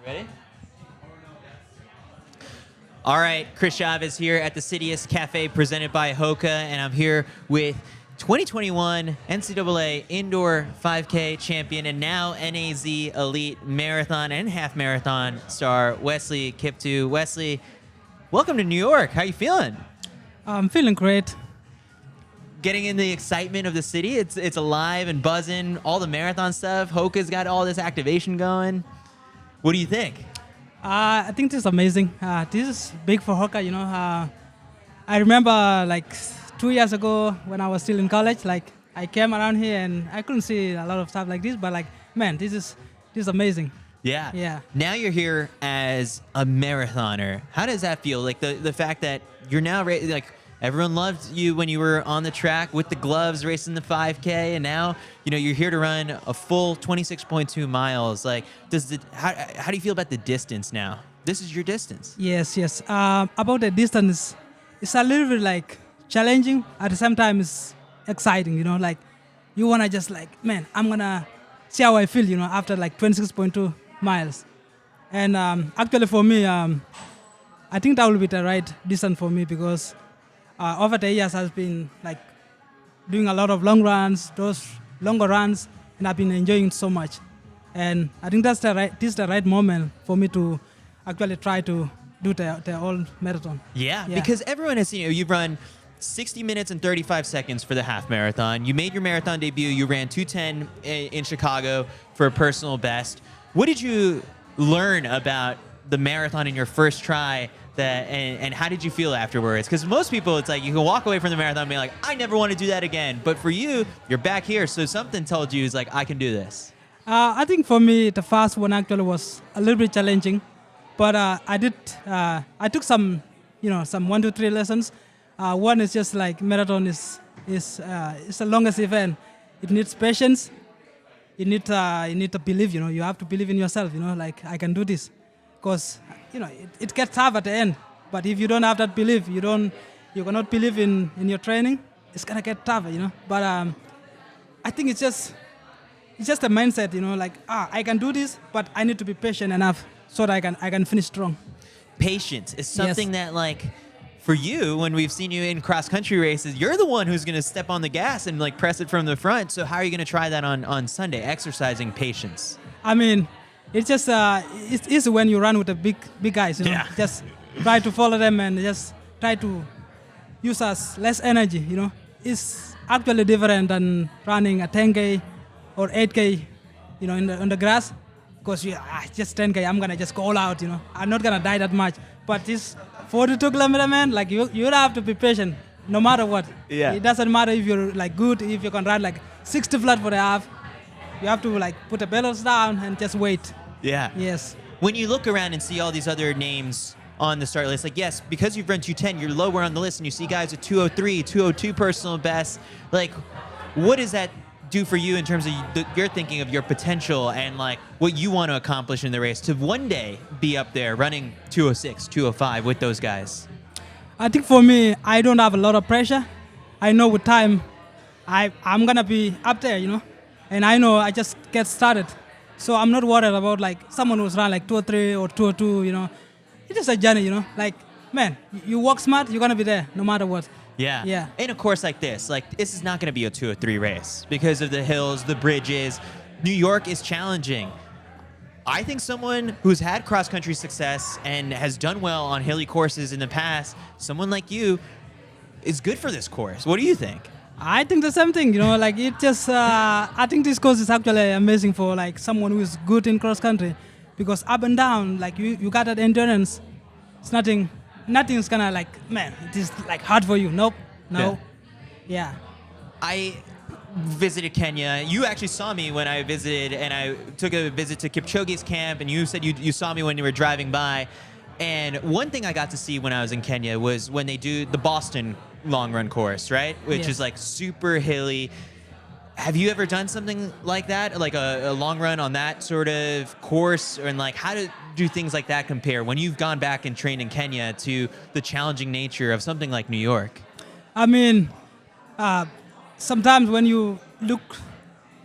Ready? All right, Chris Chavez here at the CITIUS Cafe presented by Hoka, and I'm here with 2021 NCAA Indoor 5K champion and now NAZ Elite Marathon and Half Marathon star Wesley Kiptoo. Wesley, welcome to New York. How you feeling? I'm feeling great. Getting in the excitement of the city. It's alive and buzzing. All the marathon stuff. Hoka's got all this activation going. What do you think? I think this is amazing. This is big for Hoka, you know. I remember like 2 years ago when I was still in college, like I came around here and I couldn't see a lot of stuff like this, but like, man, this is amazing. Yeah. Yeah. Now you're here as a marathoner. How does that feel? Like the fact that you're now like everyone loved you when you were on the track with the gloves racing the 5K, and now you're here to run a full 26.2 miles. Like, how do you feel about the distance now? This is your distance. Yes. About the distance, it's a little bit like challenging. At the same time, it's exciting. Like you wanna just like, man, I'm gonna see how I feel. After like 26.2 miles, and actually for me, I think that will be the right distance for me because. Over the years, I've been like doing a lot of long runs, those longer runs, and I've been enjoying it so much. And I think this is the right moment for me to actually try to do the whole marathon. Yeah, because everyone has seen you've run 60 minutes and 35 seconds for the half marathon. You made your marathon debut. You ran 2:10 in Chicago for a personal best. What did you learn about the marathon in your first try? And how did you feel afterwards? Because most people, it's like you can walk away from the marathon and be like, I never want to do that again. But for you, you're back here, so something told you is like, I can do this. I think for me, the first one actually was a little bit challenging, but I took some 1 to 3 lessons. One is just like marathon is the longest event. It needs patience. You need to believe. You have to believe in yourself. Like I can do this, because. It gets tough at the end. But if you don't have that belief, you cannot believe in your training, it's gonna get tougher, But I think it's just a mindset, like I can do this, but I need to be patient enough so that I can finish strong. Patience is something that, like, for you, when we've seen you in cross country races, you're the one who's gonna step on the gas and like press it from the front. So how are you gonna try that on Sunday? Exercising patience. I mean. It's just it's easy when you run with the big guys, Yeah. Just try to follow them and just try to use as less energy, It's actually different than running a 10K or 8K, on the grass, because just 10K, I'm gonna just go all out, I'm not gonna die that much. But this 42 kilometer, man, like you have to be patient no matter what. Yeah. It doesn't matter if you're like good, if you can run like 60 flat for the half. You have to like put the pedals down and just wait. Yeah. Yes. When you look around and see all these other names on the start list, like, yes, because you've run 2:10, you're lower on the list, and you see guys at 2:03, 2:02 personal best. Like, what does that do for you in terms of your thinking of your potential and like what you want to accomplish in the race to one day be up there running 2:06, 2:05 with those guys? I think for me, I don't have a lot of pressure. I know with time, I'm gonna be up there, And I know I just get started. So I'm not worried about like someone who's run like 2:03 or 2:02, It's just a journey, Like, man, you work smart, you're going to be there no matter what. Yeah. Yeah. In a course like this is not going to be a 2:03 race because of the hills, the bridges. New York is challenging. I think someone who's had cross-country success and has done well on hilly courses in the past, someone like you, is good for this course. What do you think? I think the same thing, like it just, I think this course is actually amazing for like someone who is good in cross country, because up and down, like you got that endurance. It's nothing's gonna like, man, it is like hard for you. Nope, no. Yeah. I visited Kenya. You actually saw me when I visited, and I took a visit to Kipchoge's camp, and you said you saw me when you were driving by. And one thing I got to see when I was in Kenya was when they do the Boston long run course, right? Which is like super hilly. Have you ever done something like that? Like a long run on that sort of course? And like, how do things like that compare when you've gone back and trained in Kenya to the challenging nature of something like New York? I mean, sometimes when you look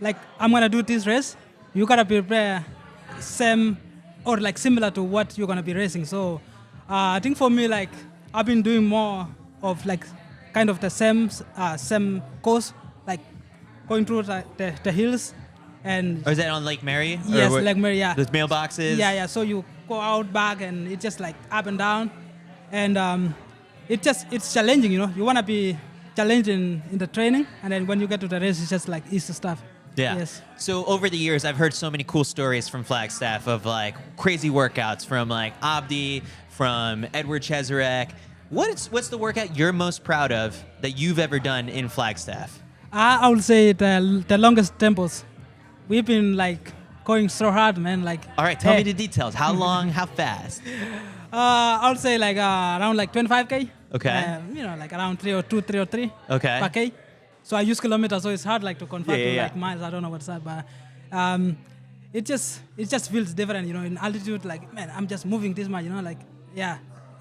like I'm gonna do this race, you gotta prepare same or like similar to what you're gonna be racing. So I think for me, like I've been doing more of like kind of the same course, like going through the hills, and Or is that on Lake Mary? yes, Or Lake Mary, yeah. Those mailboxes? Yeah. So you go out back, and it's just like up and down, and it's challenging. You know, you wanna be challenged in the training, and then when you get to the race, it's just like easy stuff. Yeah. Yes. So over the years, I've heard so many cool stories from Flagstaff of like crazy workouts from like Abdi, from Edward Cheserek. What's the workout you're most proud of that you've ever done in Flagstaff? I would say the longest tempos. We've been like going so hard, man. Like. All right, tell me the details. How long? How fast? I would say like around like 25K. Okay. You know, like around 302, 303 Okay. per K. So I use kilometers, so it's hard like to convert to Yeah. like miles. I don't know what's that, but it just feels different, you know. In altitude, like man, I'm just moving this much, you know. Like yeah,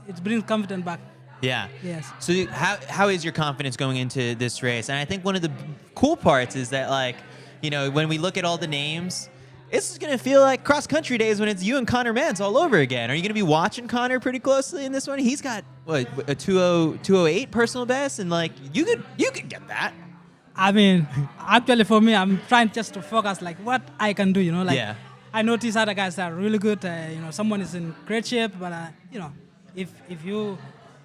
it brings confidence back. Yeah. Yes. So how is your confidence going into this race? And I think one of the cool parts is that like, you know, when we look at all the names, it's going to feel like cross-country days when it's you and Connor Mans all over again. Are you going to be watching Connor pretty closely in this one? He's got, what, a 208 personal best, and, like, you could get that. I mean, actually for me, I'm trying just to focus like what I can do, you know. Like Yeah. I know these other guys are really good. You know, someone is in great shape, but you know, if you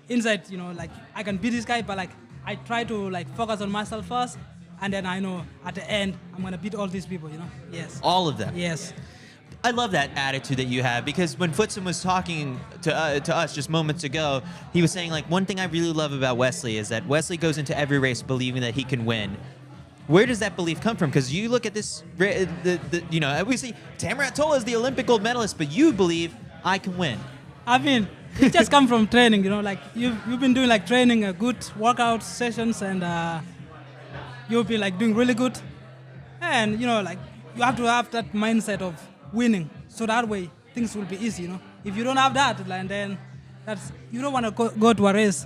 inside, you know, like I can beat this guy, but like I try to like focus on myself first, and then I know at the end I'm gonna beat all these people, you know. Yes. All of them. Yes. I love that attitude that you have, because when Footson was talking to us just moments ago, he was saying, like, one thing I really love about Wesley is that Wesley goes into every race believing that he can win. Where does that belief come from? Because you look at this, you know, we see Tamara Tola is the Olympic gold medalist, but you believe I can win. I mean, it just come from training, you know. Like you've been doing like training, good workout sessions, and you'll be like doing really good, and you know, like you have to have that mindset of winning, so that way things will be easy, you know. If you don't have that, and then you don't want to go to a race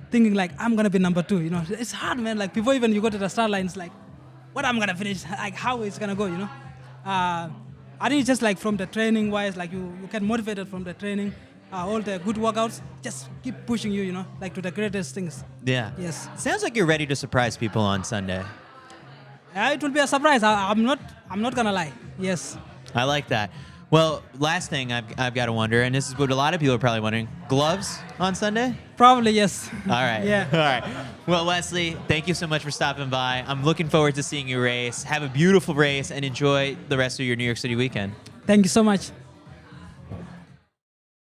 thinking like I'm gonna be number 2, you know. It's hard, man. Like before even you go to the start line, it's like what I'm gonna finish, like how it's gonna go, you know. I think it's just like from the training wise, like you get motivated from the training, all the good workouts just keep pushing you, you know, like to the greatest things. Yeah. Yes. Sounds like you're ready to surprise people on Sunday. It will be a surprise. I'm not gonna lie. Yes. I like that. Well, last thing I've got to wonder, and this is what a lot of people are probably wondering, gloves on Sunday? Probably yes. All right. Yeah. All right. Well, Wesley, thank you so much for stopping by. I'm looking forward to seeing you race. Have a beautiful race and enjoy the rest of your New York City weekend. Thank you so much.